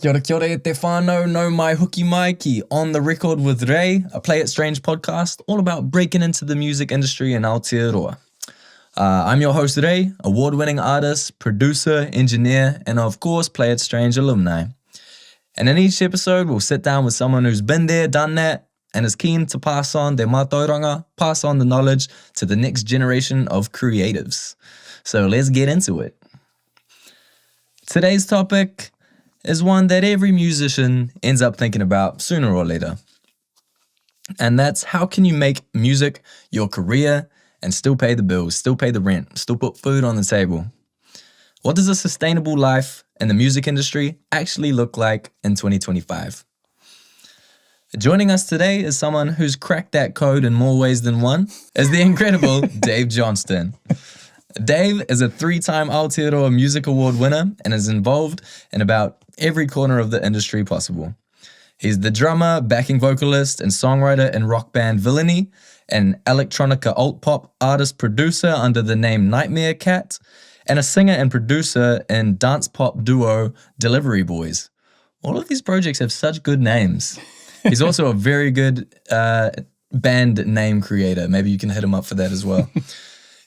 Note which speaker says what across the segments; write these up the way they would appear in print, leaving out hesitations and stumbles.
Speaker 1: Kia ora e te whānau, no mai huki mai ki On the Record with Ray, a Play It Strange podcast all about breaking into the music industry in Aotearoa. I'm your host Ray, award-winning artist, producer, engineer, and of course Play It Strange alumni. And in each episode, we'll sit down with someone who's been there, done that, and is keen to pass on their mātauranga, pass on the knowledge to the next generation of creatives. So let's get into it. Today's topic is one that every musician ends up thinking about sooner or later. And that's how can you make music your career and still pay the bills, still pay the rent, still put food on the table? What does a sustainable life in the music industry actually look like in 2025? Joining us today is someone who's cracked that code in more ways than one, is the incredible Dave Johnston. Dave is a 3-time Aotearoa Music Award winner and is involved in about every corner of the industry possible. He's the drummer, backing vocalist, and songwriter in rock band Villainy, an electronica alt-pop artist-producer under the name Nightmare Cat, and a singer and producer in dance pop duo Delivery Boys. All of these projects have such good names. He's also a very good band name creator. Maybe you can hit him up for that as well.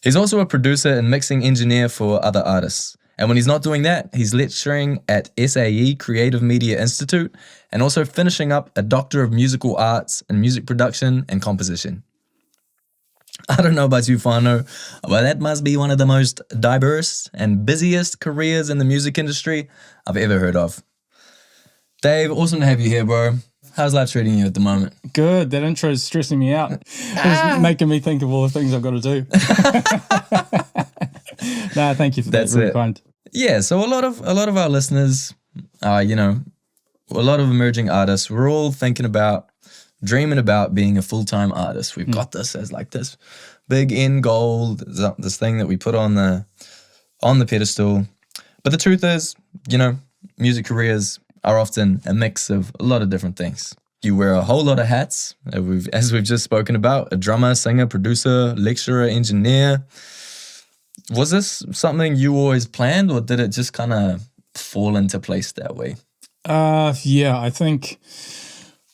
Speaker 1: He's also a producer and mixing engineer for other artists. And when he's not doing that, he's lecturing at SAE Creative Media Institute and also finishing up a Doctor of Musical Arts in Music Production and Composition. I don't know about you, whānau, but that must be one of the most diverse and busiest careers in the music industry I've ever heard of. Dave, awesome to have you here, bro. How's life treating you at the moment?
Speaker 2: Good. That intro is stressing me out. It's making me think of all the things I've got to do. Nah, thank you for that.
Speaker 1: That's
Speaker 2: really
Speaker 1: it.
Speaker 2: kind.
Speaker 1: Yeah, so a lot of our listeners, a lot of emerging artists, we're all dreaming about being a full-time artist. We've got this as like this big end goal, this thing that we put on the pedestal. But the truth is, music careers are often a mix of a lot of different things. You wear a whole lot of hats, as we've just spoken about, a drummer, singer, producer, lecturer, engineer. Was this something you always planned, or did it just kind of fall into place that way?
Speaker 2: Yeah, I think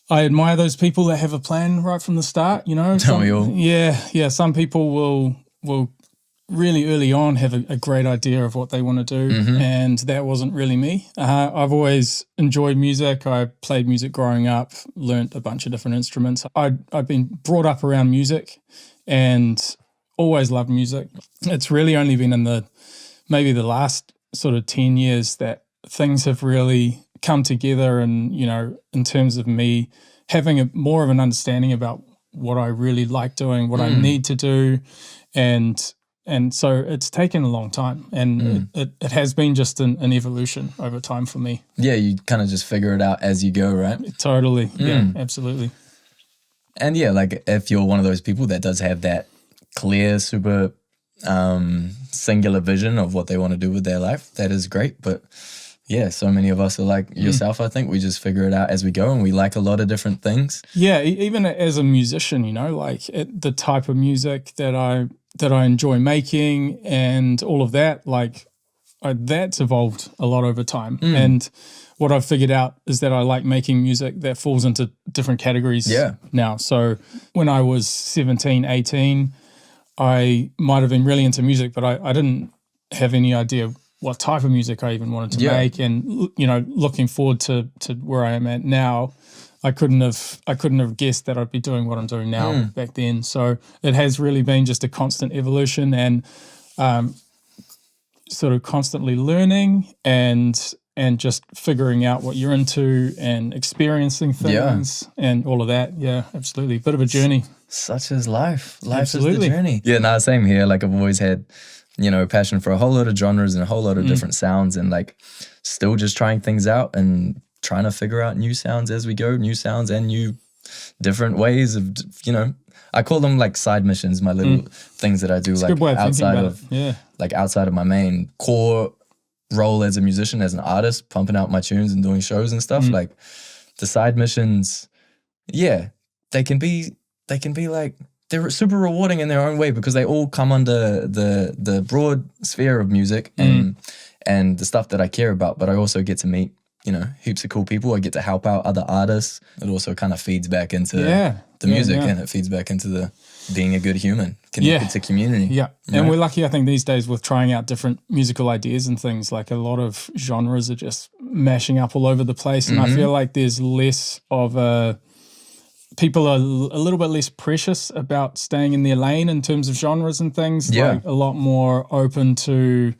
Speaker 2: I admire those people that have a plan right from the start,
Speaker 1: Don't we all?
Speaker 2: Yeah. Some people will really early on have a great idea of what they want to do, and that wasn't really me. I've always enjoyed music. I played music growing up, learnt a bunch of different instruments. I've been brought up around music and always loved music. It's really only been in maybe the last sort of 10 years that things have really come together, and in terms of me having more of an understanding about what I really like doing, what I need to do, and so it's taken a long time, and it has been just an evolution over time for me.
Speaker 1: Yeah, you kind of just figure it out as you go, right?
Speaker 2: Totally. Yeah, absolutely.
Speaker 1: And yeah, like if you're one of those people that does have that clear, super singular vision of what they want to do with their life, that is great. But yeah, so many of us are like yourself, I think. We just figure it out as we go, and we like a lot of different things.
Speaker 2: Yeah, even as a musician, the type of music that I enjoy making and all of that, that's evolved a lot over time. And what I've figured out is that I like making music that falls into different categories now. So when I was 17, 18, I might have been really into music, but I didn't have any idea what type of music I even wanted to make. And, looking forward to where I am at now, I couldn't have guessed that I'd be doing what I'm doing now back then. So it has really been just a constant evolution, and sort of constantly learning and just figuring out what you're into and experiencing things and all of that. Yeah, absolutely. Bit of a journey.
Speaker 1: Such is life. Life is the journey. Yeah, no, same here. Like I've always had, passion for a whole lot of genres and a whole lot of different sounds, and like still just trying things out and trying to figure out new sounds as we go, new sounds and new different ways of, I call them like side missions, my little things that I do,
Speaker 2: it's
Speaker 1: like outside of my main core role as a musician, as an artist, pumping out my tunes and doing shows and stuff. Like the side missions, they can be like, they're super rewarding in their own way because they all come under the broad sphere of music and the stuff that I care about, but I also get to meet heaps of cool people. I get to help out other artists. It also kind of feeds back into the music, and it feeds back into the being a good human, connected to community.
Speaker 2: Yeah. And we're lucky, I think, these days with trying out different musical ideas and things. Like a lot of genres are just mashing up all over the place. And I feel like there's less of people are a little bit less precious about staying in their lane in terms of genres and things.
Speaker 1: Yeah.
Speaker 2: Like a lot more open to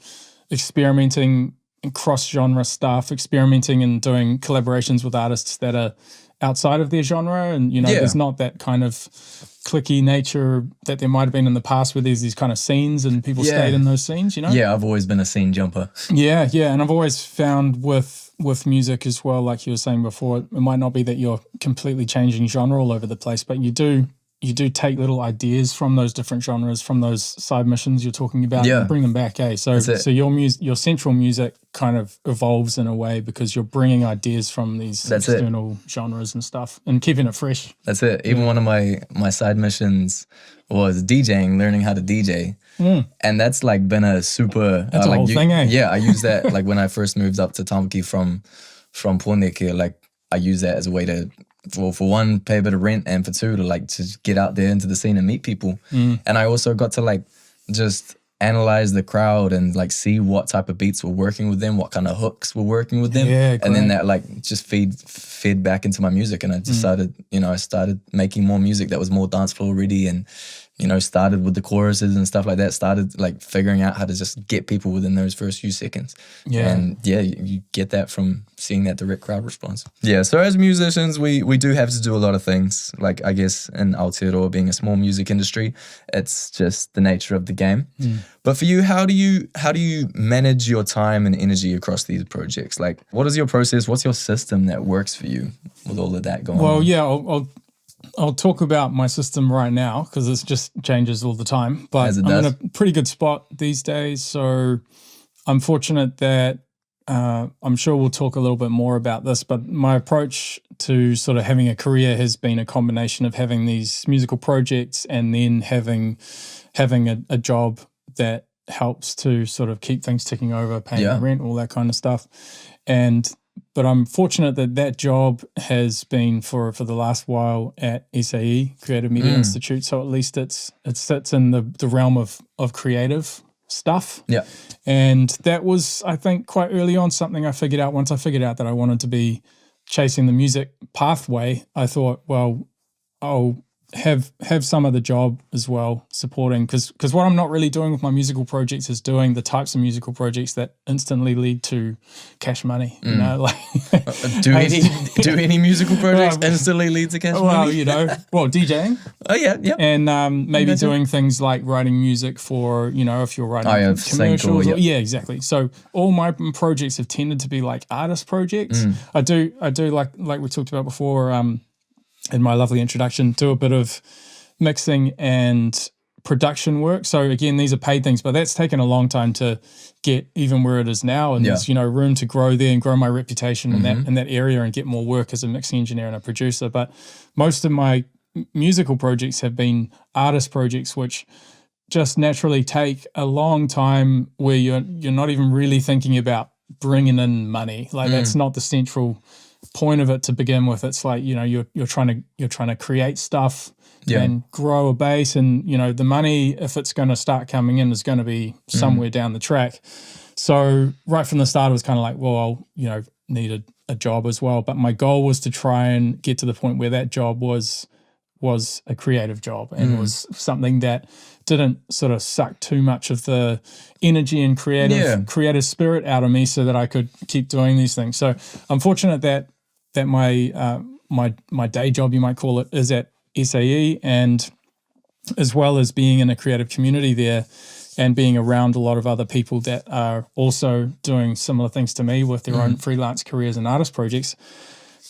Speaker 2: experimenting and cross-genre stuff, experimenting and doing collaborations with artists that are outside of their genre. And, there's not that kind of cliquey nature that there might have been in the past where there's these kind of scenes and people stayed in those scenes,
Speaker 1: Yeah, I've always been a scene jumper.
Speaker 2: Yeah. And I've always found with music as well, like you were saying before, it might not be that you're completely changing genre all over the place, but you do take little ideas from those different genres, from those side missions you're talking about, and bring them back, eh? So your central music kind of evolves in a way because you're bringing ideas from these external genres and stuff and keeping it fresh.
Speaker 1: That's it. Even one of my side missions was DJing, learning how to DJ. And that's like been a super...
Speaker 2: That's a whole thing, eh?
Speaker 1: Yeah, I use that like when I first moved up to Tamaki from Pōneke, like I use that as a way to... for one, pay a bit of rent, and for two, to get out there into the scene and meet people. And I also got to just analyze the crowd and see what type of beats were working with them, what kind of hooks were working with them.
Speaker 2: Yeah,
Speaker 1: and then that just fed back into my music, and I decided, I started making more music that was more dance floor ready, and started with the choruses and stuff like that, started figuring out how to just get people within those first few seconds. Yeah. And you get that from seeing that direct crowd response. Yeah, so as musicians, we do have to do a lot of things. Like, I guess in Aotearoa being a small music industry, it's just the nature of the game. But for you, how do you manage your time and energy across these projects? Like, what is your process? What's your system that works for you with all of that going on?
Speaker 2: Well, yeah, I'll talk about my system right now because it just changes all the time. But I'm in a pretty good spot these days. So I'm fortunate that I'm sure we'll talk a little bit more about this, but my approach to sort of having a career has been a combination of having these musical projects and then having a job that helps to sort of keep things ticking over, paying the rent, all that kind of stuff. But I'm fortunate that job has been for the last while at SAE, Creative Media Institute. So at least it sits in the realm of creative stuff. Yeah. And that was, I think, quite early on something I figured out. Once I figured out that I wanted to be chasing the music pathway, I thought, well, I'll have some of the job as well supporting, because what I'm not really doing with my musical projects is doing the types of musical projects that instantly lead to cash money.
Speaker 1: Do any musical projects instantly lead to cash money?
Speaker 2: DJing.
Speaker 1: Oh yeah.
Speaker 2: And maybe doing things like writing music for, if you're writing commercials. Yeah, exactly. So all my projects have tended to be like artist projects. I do like we talked about before, in my lovely introduction, do a bit of mixing and production work. So again, these are paid things, but that's taken a long time to get even where it is now. And there's, room to grow there and grow my reputation in that area and get more work as a mixing engineer and a producer. But most of my musical projects have been artist projects, which just naturally take a long time where you're not even really thinking about bringing in money. Like that's not the central point of it to begin with. It's like, you're trying to create stuff and grow a base, and the money, if it's going to start coming in, is going to be somewhere down the track. So right from the start, it was kind of like, well, I'll need a job as well. But my goal was to try and get to the point where that job was a creative job and was something that didn't sort of suck too much of the energy and creative spirit out of me, so that I could keep doing these things. So I'm fortunate that my day job, you might call it, is at SAE, and as well as being in a creative community there and being around a lot of other people that are also doing similar things to me with their own freelance careers and artist projects.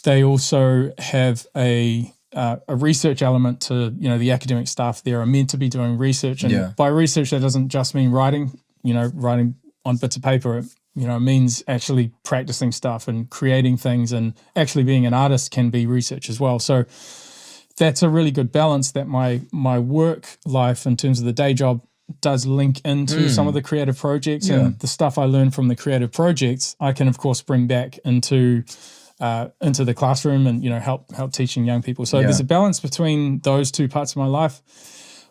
Speaker 2: They also have a research element to, the academic staff there are meant to be doing research. And by research, that doesn't just mean writing on bits of paper. It means actually practicing stuff and creating things, and actually being an artist can be research as well. So that's a really good balance that my work life in terms of the day job does link into some of the creative projects, and the stuff I learned from the creative projects, I can of course bring back into the classroom and, help teaching young people. So there's a balance between those two parts of my life.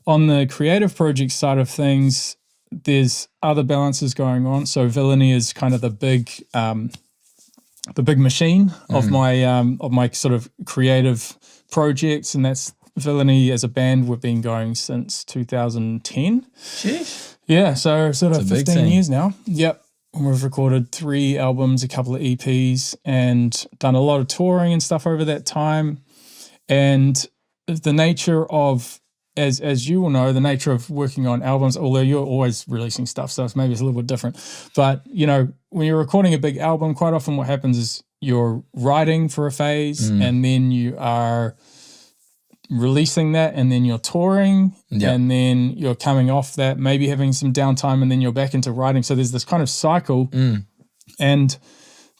Speaker 2: On the creative project side of things, there's other balances going on. So Villainy is kind of the big machine of my sort of creative projects, and that's Villainy as a band. We've been going since 2010.
Speaker 1: Sheesh.
Speaker 2: Yeah, so sort of 15 years now. Yep. We've recorded 3 albums, a couple of EPs, and done a lot of touring and stuff over that time. And the nature of, as you will know, the nature of working on albums, although you're always releasing stuff, so maybe it's a little bit different. But, when you're recording a big album, quite often what happens is you're writing for a phase and then you are releasing that, and then you're touring, and then you're coming off that, maybe having some downtime, and then you're back into writing. So there's this kind of cycle. And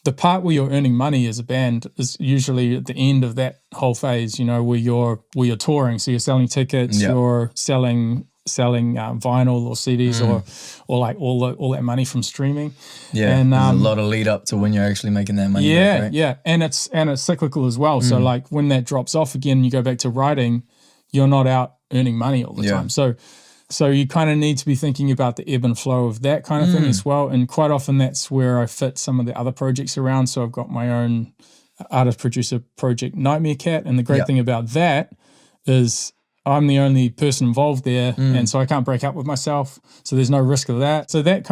Speaker 2: the part where you're earning money as a band is usually at the end of that whole phase, where you're touring. So you're selling tickets, you're selling vinyl or CDs or like all that money from streaming.
Speaker 1: Yeah, and there's a lot of lead up to when you're actually making that money.
Speaker 2: Yeah,
Speaker 1: back, right?
Speaker 2: yeah, and it's cyclical as well. So like when that drops off again, you go back to writing, you're not out earning money all the time. So you kind of need to be thinking about the ebb and flow of that kind of thing as well. And quite often that's where I fit some of the other projects around. So I've got my own artist-producer project, Nightmare Cat. And the great thing about that is I'm the only person involved there, and so I can't break up with myself. So there's no risk of that. So that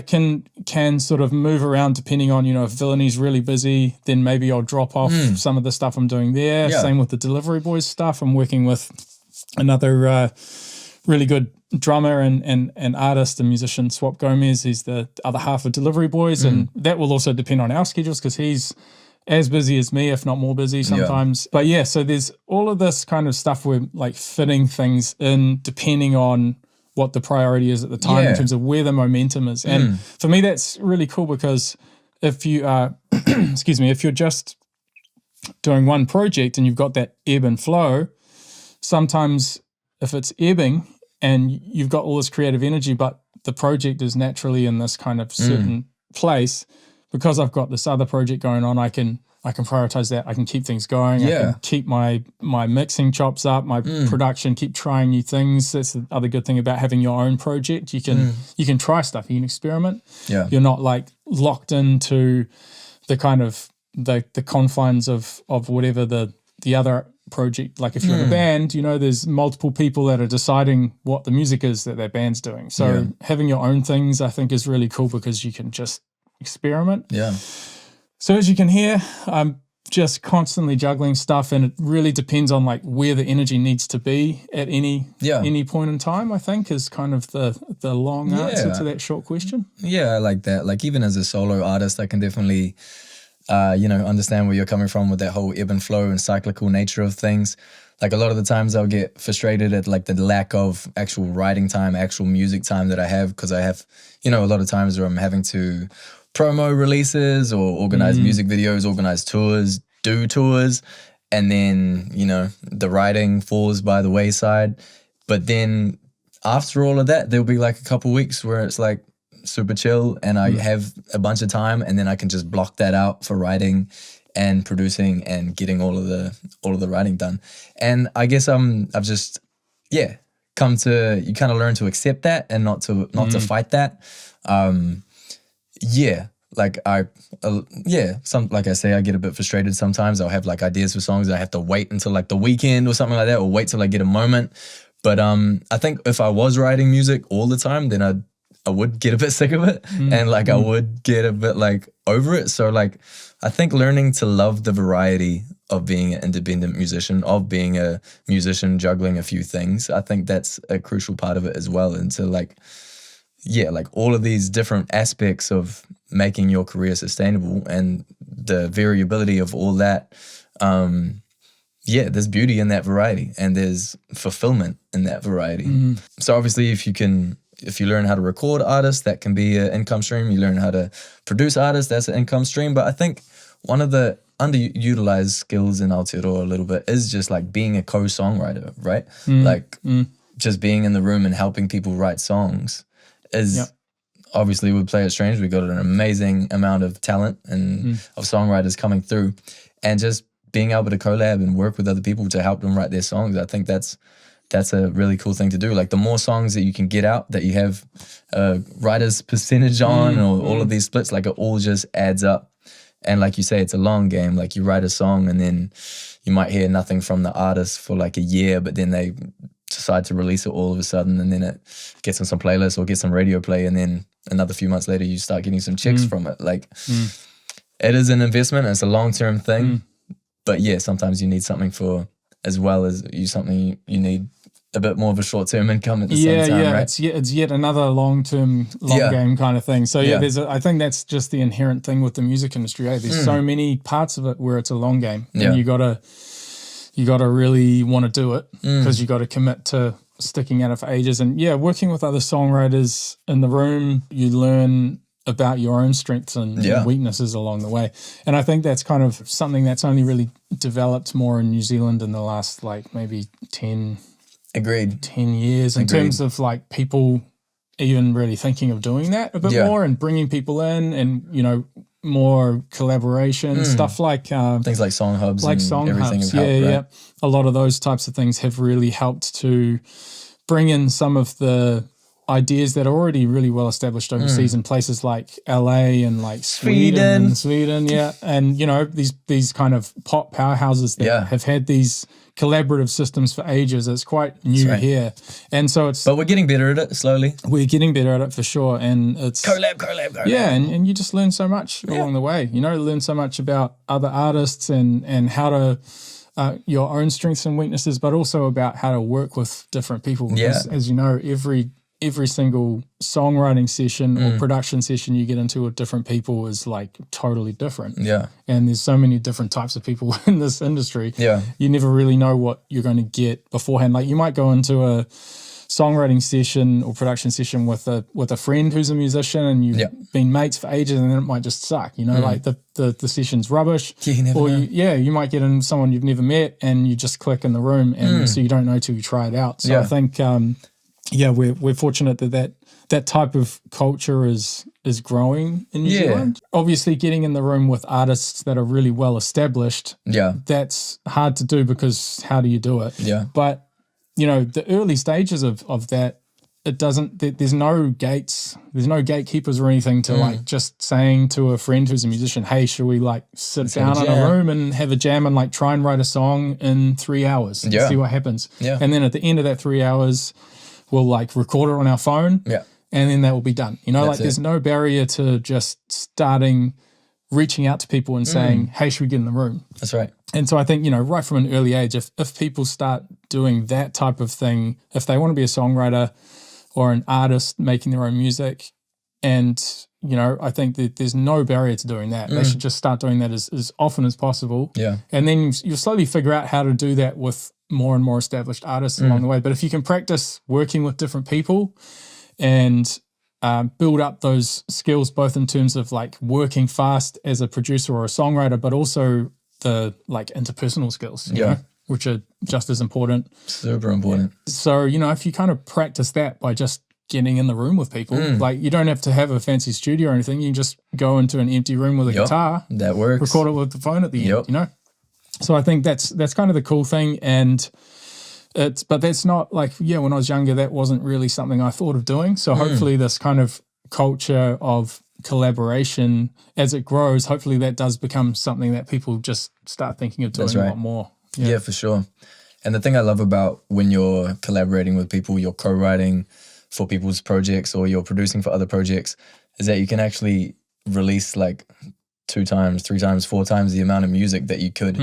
Speaker 2: can sort of move around depending on, if Villainy's really busy, then maybe I'll drop off some of the stuff I'm doing there. Yeah. Same with the Delivery Boys stuff. I'm working with another really good drummer and artist and musician, Swap Gomez. He's the other half of Delivery Boys, and that will also depend on our schedules because he's as busy as me, if not more busy sometimes. But yeah, so there's all of this kind of stuff where like fitting things in depending on what the priority is at the time in terms of where the momentum is. And for me, that's really cool because if you are, if you're just doing one project and you've got that ebb and flow, sometimes if it's ebbing and you've got all this creative energy, but the project is naturally in this kind of certain place, because I've got this other project going on, I can prioritize that. I can keep things going. I can keep my mixing chops up, my production, keep trying new things. That's the other good thing about having your own project. You can try stuff. You can experiment. Yeah. You're not like locked into the kind of the confines of whatever the other project. Like if you're in a band, there's multiple people that are deciding what the music is that their band's doing. So having your own things, I think, is really cool because you can just experiment. Yeah. So as you can hear, I'm just constantly juggling stuff, and it really depends on like where the energy needs to be at any point in time, I think, is kind of the long answer to that short question. Yeah, I like that. Like even as a solo artist, I can definitely understand where you're coming from with that whole ebb and flow and cyclical nature of things. Like a lot of the times I'll get frustrated at like the lack of actual writing time, actual music time that I have, because I have, a lot of times where I'm having to promo releases or organize music videos, organize tours, do tours, and then, the writing falls by the wayside. But then after all of that, there'll be like a couple weeks where it's like super chill and I have a bunch of time, and then I can just block that out for writing and producing and getting all of the writing done. And I guess I've just come to, you kind of learn to accept that and not to fight that. Like like I say, I get a bit frustrated sometimes. I'll have like ideas for songs and I have to wait until like the weekend or something like that, or wait till I get a moment. But I think if I was writing music all the time, then I would get a bit sick of it and like I would get a bit like over it. So like I think learning to love the variety of being an independent musician, of being a musician juggling a few things, I think that's a crucial part of it as well. And to like all of these different aspects of making your career sustainable and the variability of all that, there's beauty in that variety and there's fulfillment in that variety. So obviously if you learn how to record artists, that can be an income stream. You learn how to produce artists, that's an income stream. But I think one of the underutilized skills in Aotearoa a little bit is just like being a co-songwriter, right?
Speaker 1: just being in the room and helping people write songs is obviously with Play It Strange, we got an amazing amount of talent and of songwriters coming through, and just being able to collab and work with other people to help them write their songs. I think that's a really cool thing to do. Like the more songs that you can get out that you have a writer's percentage on or all of these splits, like it all just adds up. And like you say, it's a long game. Like you write a song and then you might hear nothing from the artist for like a year, but then they decide to release it all of a sudden, and then it gets on some playlists or gets some radio play, and then another few months later you start getting some checks from it. Like it is an investment and it's a long-term thing. But yeah, sometimes you need something for, as well as you need a bit more of a short-term income at the same time, right?
Speaker 2: It's yet another long-term, game kind of thing. So I think that's just the inherent thing with the music industry. There's so many parts of it where it's a long game, and you gotta really want to do it because you got to commit to sticking at it for ages. And working with other songwriters in the room, you learn about your own strengths and weaknesses along the way. And I think that's kind of something that's only really developed more in New Zealand in the last like maybe 10 years in terms of like people even really thinking of doing that a bit more and bringing people in, and more collaboration, stuff like
Speaker 1: things like song hubs, like
Speaker 2: song
Speaker 1: everything
Speaker 2: hubs.
Speaker 1: Right?
Speaker 2: A lot of those types of things have really helped to bring in some of the ideas that are already really well established overseas in places like LA and like Sweden, and these kind of pop powerhouses that have had these collaborative systems for ages. It's quite new here, and so but
Speaker 1: we're getting better at it slowly.
Speaker 2: We're getting better at it for sure, and it's
Speaker 1: collab.
Speaker 2: And you just learn so much along the way. Learn so much about other artists and how to your own strengths and weaknesses, but also about how to work with different people. Because, as you know, every single songwriting session or production session you get into with different people is like totally different. Yeah. And there's so many different types of people in this industry. Yeah. You never really know what you're going to get beforehand. Like you might go into a songwriting session or production session with a friend who's a musician, and you've been mates for ages, and then it might just suck. Like the session's rubbish. You never know. You might get in someone you've never met and you just click in the room, and so you don't know till you try it out. So I think we're fortunate that type of culture is growing in New Zealand. Obviously, getting in the room with artists that are really well established, that's hard to do because how do you do it? Yeah. But the early stages of that, there's no gates, there's no gatekeepers or anything to like just saying to a friend who's a musician, hey, should we like sit down in a room and have a jam and like try and write a song in 3 hours and see what happens? Yeah. And then at the end of that 3 hours, we'll like record it on our phone, and then that will be done. There's no barrier to just reaching out to people and saying, hey, should we get in the room? That's right. And so I think, right from an early age, if people start doing that type of thing, if they want to be a songwriter or an artist making their own music, and, I think that there's no barrier to doing that. They should just start doing that as often as possible. Yeah. And then you'll slowly figure out how to do that with more and more established artists along the way. But if you can practice working with different people and build up those skills, both in terms of like working fast as a producer or a songwriter, but also the like interpersonal skills, you know, which are just as important. Super important. So, if you kind of practice that by just getting in the room with people, like you don't have to have a fancy studio or anything. You can just go into an empty room with a guitar. That works. Record it with the phone at the end, So I think that's kind of the cool thing. And but that's not like, when I was younger, that wasn't really something I thought of doing. So hopefully this kind of culture of collaboration, as it grows, hopefully that does become something that people just start thinking of doing a lot more. Yeah, for sure. And the thing I love about when you're collaborating with people, you're co-writing for people's projects or you're producing for other projects, is that you can actually release like 2 times, 3 times, 4 times the amount of music that you could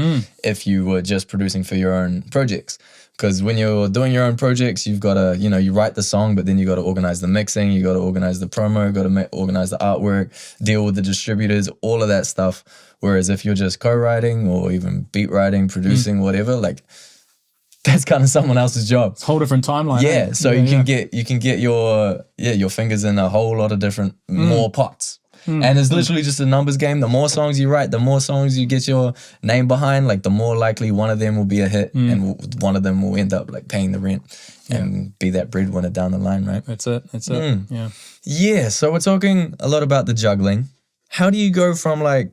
Speaker 2: if you were just producing for your own projects. Because when you're doing your own projects, you've got to, you write the song, but then you got to organize the mixing, you got to organize the promo, you got to organize the artwork, deal with the distributors, all of that stuff. Whereas if you're just co-writing or even beat writing, producing, whatever, like that's kind of someone else's job. It's a whole different timeline. Yeah, so you can get your fingers in a whole lot of different more pots.
Speaker 1: And it's literally just a numbers game. The more songs you write, the more songs you get your name behind, like the more likely one of them will be a hit and one of them will end up like paying the rent and be that breadwinner down the line, right?
Speaker 2: That's it. Yeah.
Speaker 1: Yeah, so we're talking a lot about the juggling. How do you go from like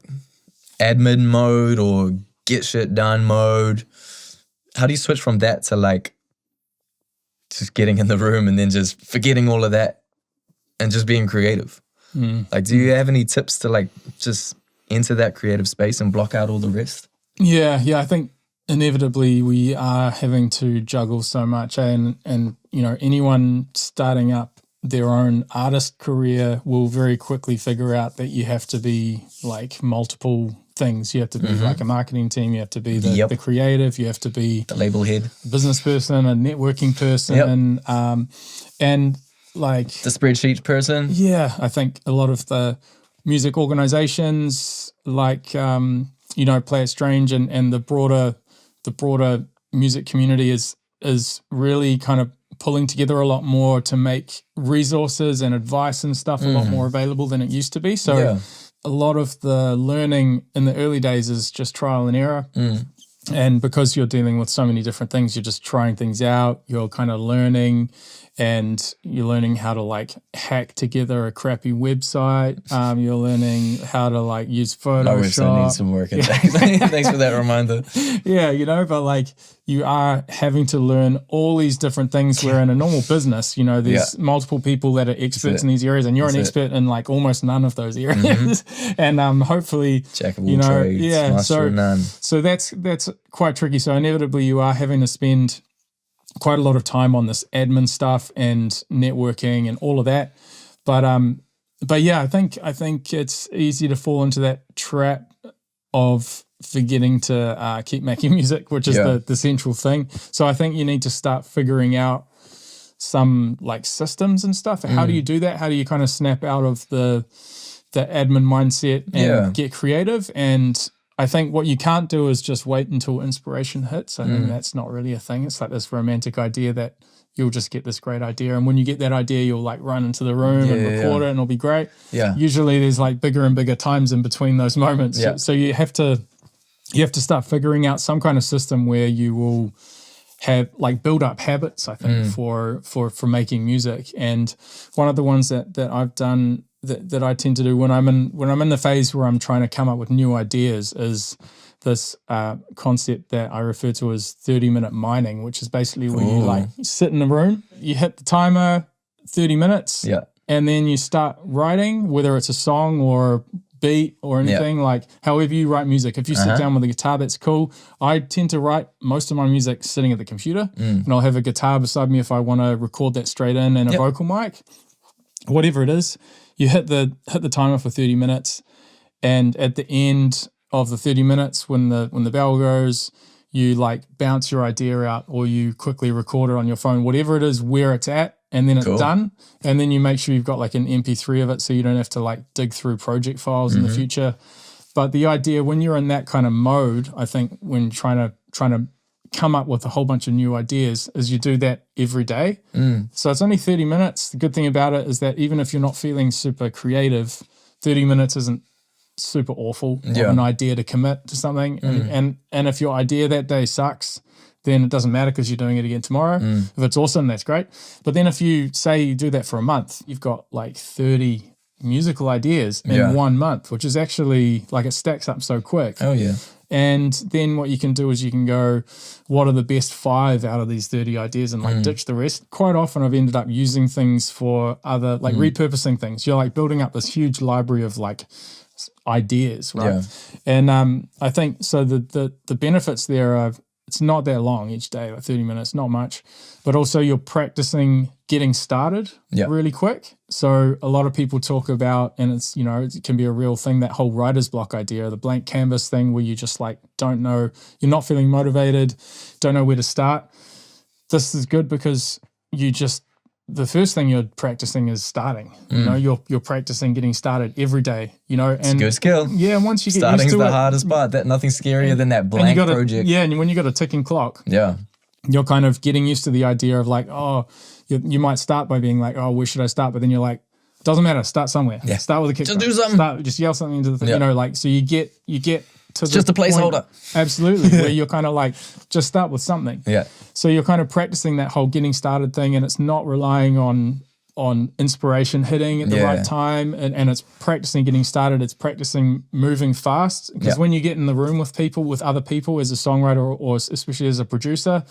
Speaker 1: admin mode or get shit done mode? How do you switch from that to like just getting in the room and then just forgetting all of that and just being creative? Like, do you have any tips to like just enter that creative space and block out all the rest?
Speaker 2: Yeah. I think inevitably we are having to juggle so much, and you know, anyone starting up their own artist career will very quickly figure out that you have to be like multiple things. You have to be like a marketing team, you have to be the creative, you have to be
Speaker 1: the label head,
Speaker 2: business person, a networking person, and like
Speaker 1: the spreadsheet person.
Speaker 2: Yeah, I think a lot of the music organizations like you know, Play It Strange and the broader music community is really kind of pulling together a lot more to make resources and advice and stuff a lot more available than it used to be. So a lot of the learning in the early days is just trial and error. And because you're dealing with so many different things, you're just trying things out, you're kind of learning, and you're learning how to like hack together a crappy website. You're learning how to like use Photoshop.
Speaker 1: My website needs some work. Thanks for that reminder.
Speaker 2: Yeah, you know, but like you are having to learn all these different things where in a normal business, you know, there's multiple people that are experts in these areas, and you're an expert in like almost none of those areas. And hopefully,
Speaker 1: jack of all trades, master of none.
Speaker 2: So that's quite tricky. So inevitably you are having to spend quite a lot of time on this admin stuff and networking and all of that. But yeah, I think it's easy to fall into that trap of forgetting to keep making music, which is the central thing. So I think you need to start figuring out some like systems and stuff. How do you do that? How do you kind of snap out of the admin mindset and get creative? And I think what you can't do is just wait until inspiration hits. I think that's not really a thing. It's like this romantic idea that you'll just get this great idea, and when you get that idea, you'll like run into the room and record it, and it'll be great. Yeah. Usually, there's like bigger and bigger times in between those moments. Yeah. So you have to start figuring out some kind of system where you will have like build up habits. I think for making music, and one of the ones that I've done. That I tend to do when I'm in the phase where I'm trying to come up with new ideas is this concept that I refer to as 30-minute mining, which is basically where you like sit in a room, you hit the timer 30 minutes, and then you start writing, whether it's a song or beat or anything, like however you write music. If you sit down with a guitar, that's cool. I tend to write most of my music sitting at the computer, and I'll have a guitar beside me if I want to record that straight in and a vocal mic, whatever it is. You hit the timer for 30 minutes, and at the end of the 30 minutes, when the bell goes, you like bounce your idea out, or you quickly record it on your phone, whatever it is, where it's at, and then it's done. And then you make sure you've got like an MP3 of it, so you don't have to like dig through project files in the future. But the idea when you're in that kind of mode, I think when trying to come up with a whole bunch of new ideas is you do that every day. So it's only 30 minutes. The good thing about it is that even if you're not feeling super creative, 30 minutes isn't super awful of an idea to commit to something. And if your idea that day sucks, then it doesn't matter because you're doing it again tomorrow. If it's awesome, that's great. But then if you say you do that for a month, you've got like 30 musical ideas in 1 month, which is actually like it stacks up so quick.
Speaker 1: Oh yeah.
Speaker 2: And then what you can do is you can go, what are the best 5 out of these 30 ideas, and like ditch the rest. Quite often I've ended up using things for other, like repurposing things. You're like building up this huge library of like ideas, right? Yeah. And I think, so the benefits there are, it's not that long each day, like 30 minutes, not much. But also you're practicing getting started really quick. So a lot of people talk about, and it's, you know, it can be a real thing, that whole writer's block idea, the blank canvas thing, where you just like don't know, you're not feeling motivated, don't know where to start. This is good because you just, the first thing you're practicing is starting. You know, you're practicing getting started every day, you know. And
Speaker 1: it's a good skill.
Speaker 2: Yeah, and once you get
Speaker 1: Starting's
Speaker 2: used to
Speaker 1: the hardest part. That nothing's scarier than that blank project.
Speaker 2: Yeah, and when you got a ticking clock, you're kind of getting used to the idea of like, oh, you might start by being like, oh, where should I start? But then you're like, Doesn't matter. Start somewhere.
Speaker 1: Yeah.
Speaker 2: Start with a kick
Speaker 1: Just
Speaker 2: drum.
Speaker 1: do something.
Speaker 2: Just yell something into the thing.
Speaker 1: Yeah.
Speaker 2: You know, like, so you get to
Speaker 1: It's just a placeholder.
Speaker 2: Absolutely. Where you're kind of like, just start with something.
Speaker 1: Yeah.
Speaker 2: So you're kind of practicing that whole getting started thing, and it's not relying on inspiration hitting at the right time, and it's practicing getting started. It's practicing moving fast, because when you get in the room with other people as a songwriter, or especially as a producer,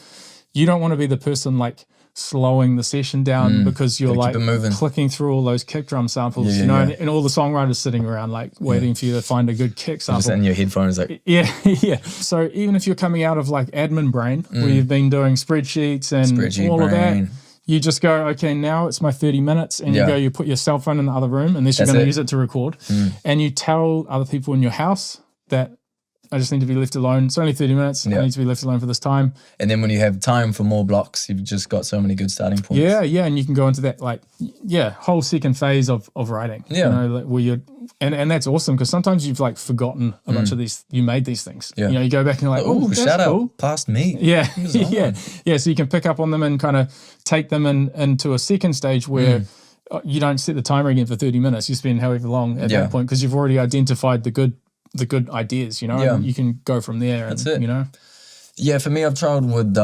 Speaker 2: you don't want to be the person like slowing the session down because you're like clicking through all those kick drum samples, and all the songwriters sitting around like waiting for you to find a good kick sample.
Speaker 1: Just in your headphones, like
Speaker 2: yeah. So even if you're coming out of like admin brain, where you've been doing spreadsheets and all of that, you just go, okay, now it's my 30 minutes, and you put your cell phone in the other room, unless you're going to use it to record, and you tell other people in your house that I just need to be left alone. It's only 30 minutes. I need to be left alone for this time.
Speaker 1: And then when you have time for more blocks, you've just got so many good starting points.
Speaker 2: Yeah, and you can go into that whole second phase of writing. Yeah, you know, like where you're, and that's awesome, because sometimes you've like forgotten a bunch of these. You made these things. Yeah, you know, you go back and you're like, oh, that's
Speaker 1: shout
Speaker 2: cool.
Speaker 1: out past me.
Speaker 2: Yeah. So you can pick up on them and kind of take them into a second stage where you don't set the timer again for 30 minutes. You spend however long at that point, because you've already identified the good ideas, you know, and you can go from there. That's it. You know?
Speaker 1: Yeah, for me, I've tried with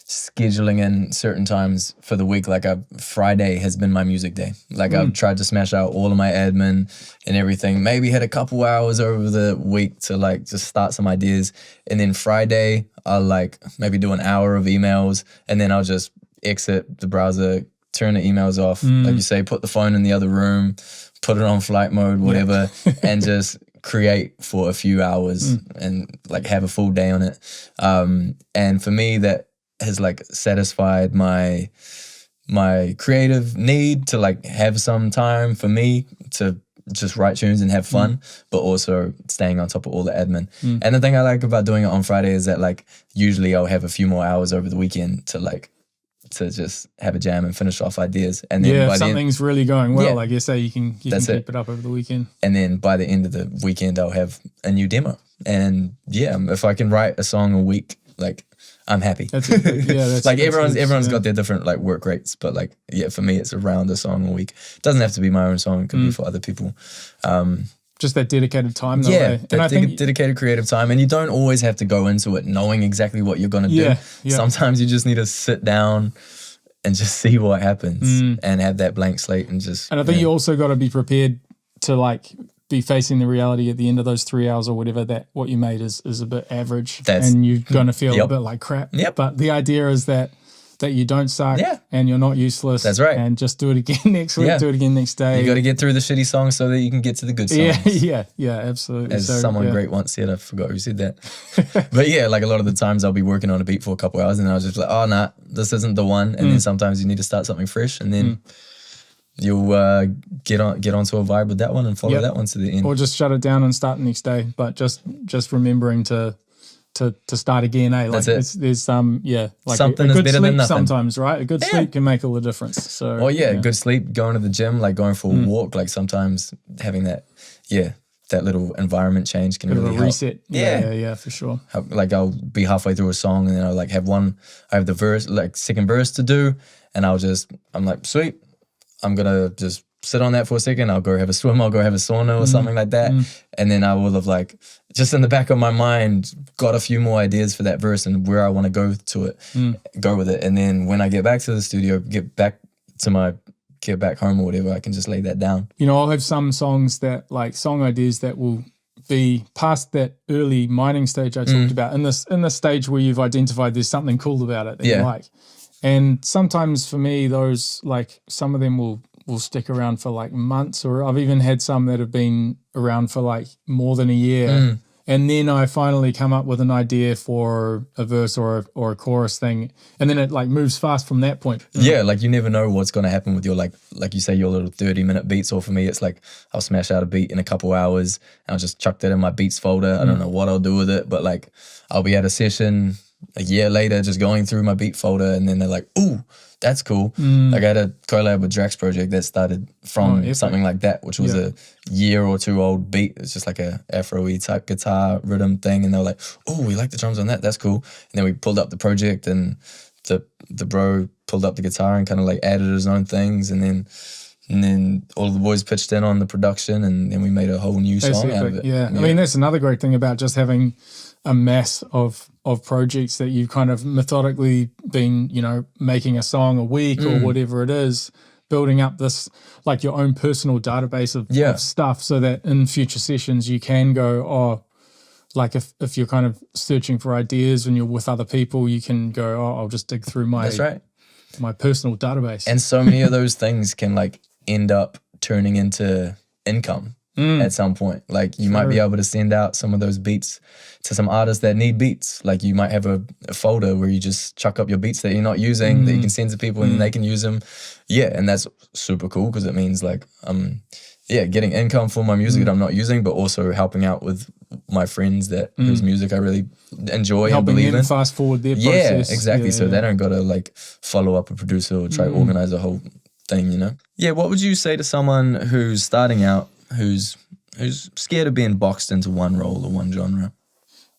Speaker 1: scheduling in certain times for the week. Like Friday has been my music day. Like I've tried to smash out all of my admin and everything. Maybe had a couple hours over the week to like just start some ideas. And then Friday, I'll like maybe do an hour of emails, and then I'll just exit the browser, turn the emails off. Like you say, put the phone in the other room, put it on flight mode, whatever, and just create for a few hours and like have a full day on it. And for me, that has like satisfied my creative need to like have some time for me to just write tunes and have fun, but also staying on top of all the admin. And the thing I like about doing it on Friday is that like usually I'll have a few more hours over the weekend to just have a jam and finish off ideas. And then
Speaker 2: by something's really going well, I guess you can keep it up over the weekend.
Speaker 1: And then by the end of the weekend, I'll have a new demo. And if I can write a song a week, like I'm happy. That's like everyone's got their different like work rates, but like for me it's around a song a week. It doesn't have to be my own song, it could be for other people.
Speaker 2: Just that dedicated time though.
Speaker 1: And I think dedicated creative time, and you don't always have to go into it knowing exactly what you're gonna do. Sometimes you just need to sit down and just see what happens and have that blank slate and just.
Speaker 2: And I think you also got to be prepared to like be facing the reality at the end of those 3 hours or whatever that what you made is a bit average, and you're gonna feel a bit like crap. But the idea is that you don't suck and you're not useless.
Speaker 1: That's right.
Speaker 2: And just do it again next week, do it again next day.
Speaker 1: You got to get through the shitty songs so that you can get to the good songs.
Speaker 2: Yeah, absolutely.
Speaker 1: As someone great once said, I forgot who said that. But like a lot of the times I'll be working on a beat for a couple hours and I'll just be like, oh, nah, this isn't the one. And then sometimes you need to start something fresh, and then you'll get onto a vibe with that one and follow that one to the end.
Speaker 2: Or just shut it down and start the next day. But just remembering to start again, Like
Speaker 1: that's it.
Speaker 2: There's like
Speaker 1: something
Speaker 2: a
Speaker 1: is
Speaker 2: good
Speaker 1: better
Speaker 2: sleep
Speaker 1: than nothing.
Speaker 2: Sometimes, right? A good sleep can make all the difference. So
Speaker 1: good sleep, going to the gym, like going for a walk, like sometimes having that little environment change can really help.
Speaker 2: Reset. Yeah, for sure.
Speaker 1: Like I'll be halfway through a song and then I'll like have the verse, like second verse to do, and I'm like, sweet, I'm gonna just sit on that for a second. I'll go have a swim, I'll go have a sauna or something like that. And then I will have like, just in the back of my mind, got a few more ideas for that verse and where I want to go with it. And then when I get back to the studio, get back home or whatever, I can just lay that down.
Speaker 2: You know, I'll have some songs that like song ideas that will be past that early mining stage I talked about, in this stage where you've identified there's something cool about it that you like. And sometimes for me, those like some of them will stick around for like months, or I've even had some that have been around for like more than a year. And then I finally come up with an idea for a verse or a chorus thing. And then it like moves fast from that point.
Speaker 1: Yeah, like you never know what's going to happen with your like you say, your little 30-minute beats. Or for me, it's like I'll smash out a beat in a couple hours and I'll just chuck that in my beats folder. I don't know what I'll do with it, but like I'll be at a session a year later just going through my beat folder, and then they're like, ooh, that's cool. Like I had a collab with Drax Project that started from something like that, which was a year or two old beat. It's just like a Afro-y type guitar rhythm thing, and they were like, oh, we like the drums on that, that's cool. And then we pulled up the project, and the bro pulled up the guitar and kind of like added his own things, and then And then all of the boys pitched in on the production, and then we made a whole new song out of it.
Speaker 2: Yeah. I mean, that's another great thing about just having a mass of projects that you've kind of methodically been, making a song a week or whatever it is, building up this, like your own personal database of stuff, so that in future sessions you can go, like if you're kind of searching for ideas and you're with other people, you can go, I'll just dig through my personal database.
Speaker 1: And so many of those things can like end up turning into income at some point. Like you might be able to send out some of those beats to some artists that need beats. Like you might have a folder where you just chuck up your beats that you're not using that you can send to people and they can use them. Yeah, and that's super cool because it means like getting income for my music that I'm not using, but also helping out with my friends whose music I really enjoy and believe in.
Speaker 2: Fast forward their process.
Speaker 1: Yeah, exactly. So they don't gotta like follow up a producer or try to organize a whole thing, Yeah, what would you say to someone who's starting out, who's scared of being boxed into one role or one genre?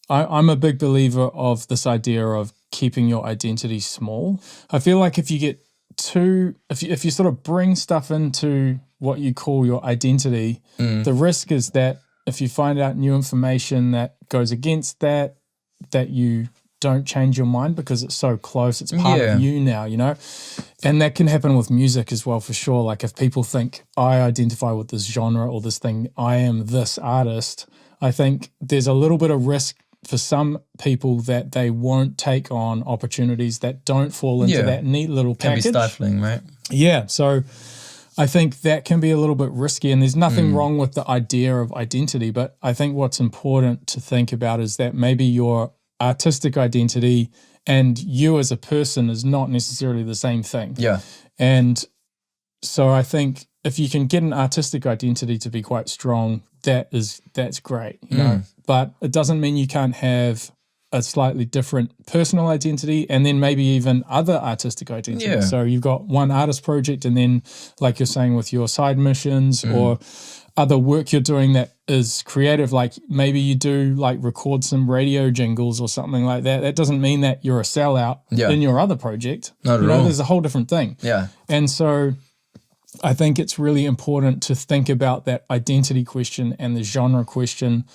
Speaker 2: I'm a big believer of this idea of keeping your identity small. I feel like if you get if you sort of bring stuff into what you call your identity, the risk is that if you find out new information that goes against that you don't change your mind because it's so close, it's part of you now, And that can happen with music as well, for sure. Like if people think, I identify with this genre or this thing, I am this artist, I think there's a little bit of risk for some people that they won't take on opportunities that don't fall into that neat little package.
Speaker 1: Can be stifling, right?
Speaker 2: Yeah, so I think that can be a little bit risky, and there's nothing wrong with the idea of identity, but I think what's important to think about is that maybe your artistic identity and you as a person is not necessarily the same thing.
Speaker 1: Yeah.
Speaker 2: And so I think if you can get an artistic identity to be quite strong, that's great, But it doesn't mean you can't have a slightly different personal identity and then maybe even other artistic identities.
Speaker 1: Yeah.
Speaker 2: So you've got one artist project and then, like you're saying, with your side missions or other work you're doing that is creative, like maybe you do like record some radio jingles or something like that. That doesn't mean that you're a sellout in your other project.
Speaker 1: Not at all.
Speaker 2: There's a whole different thing.
Speaker 1: Yeah.
Speaker 2: And so I think it's really important to think about that identity question and the genre question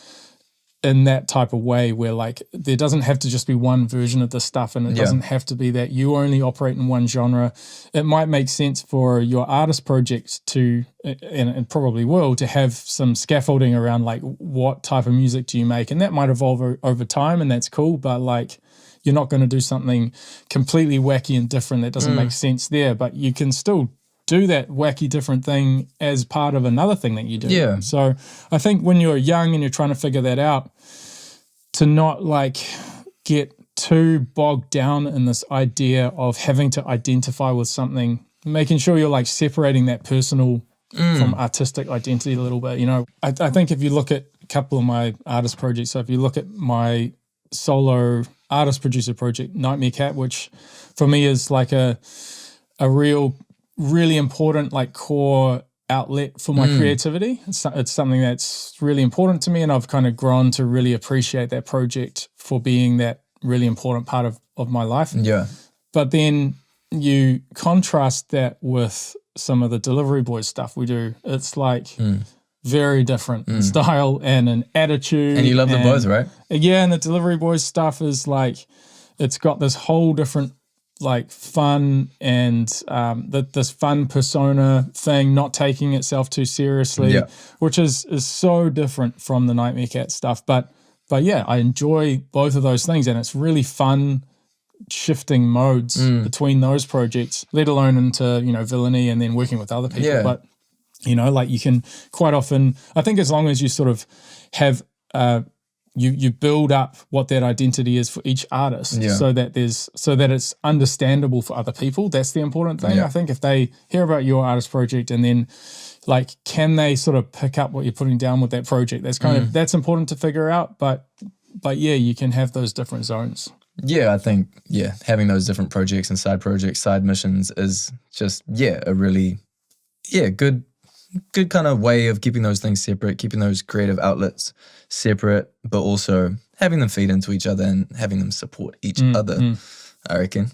Speaker 2: in that type of way, where like there doesn't have to just be one version of the stuff, and it doesn't have to be that you only operate in one genre. It might make sense for your artist projects to, and it probably will, to have some scaffolding around like what type of music do you make, and that might evolve over time, and that's cool. But like you're not going to do something completely wacky and different that doesn't make sense there, but you can still do that wacky different thing as part of another thing that you do.
Speaker 1: Yeah.
Speaker 2: So I think when you're young and you're trying to figure that out, to not like get too bogged down in this idea of having to identify with something, making sure you're like separating that personal from artistic identity a little bit. I think if you look at a couple of my artist projects, so if you look at my solo artist producer project, Nightmare Cat, which for me is like a really important like core outlet for my creativity. It's something that's really important to me, and I've kind of grown to really appreciate that project for being that really important part of my life.
Speaker 1: Yeah.
Speaker 2: But then you contrast that with some of the Delivery Boys stuff we do. It's like very different style and an attitude.
Speaker 1: And you love them both, right?
Speaker 2: Yeah, and the Delivery Boys stuff is like, it's got this whole different like fun and this fun persona thing, not taking itself too seriously, which is so different from the Nightmare Cat stuff. But yeah, I enjoy both of those things, and it's really fun shifting modes between those projects, let alone into villainy and then working with other people.
Speaker 1: Yeah.
Speaker 2: But like you can quite often, I think, as long as you sort of have you build up what that identity is for each artist, so that it's understandable for other people. That's the important thing. I think if they hear about your artist project and then like, can they sort of pick up what you're putting down with that project? That's kind of, that's important to figure out. But yeah, you can have those different zones.
Speaker 1: Yeah, I think having those different projects and side projects, side missions is just a really good kind of way of keeping those things separate, keeping those creative outlets separate, but also having them feed into each other and having them support each other, I reckon.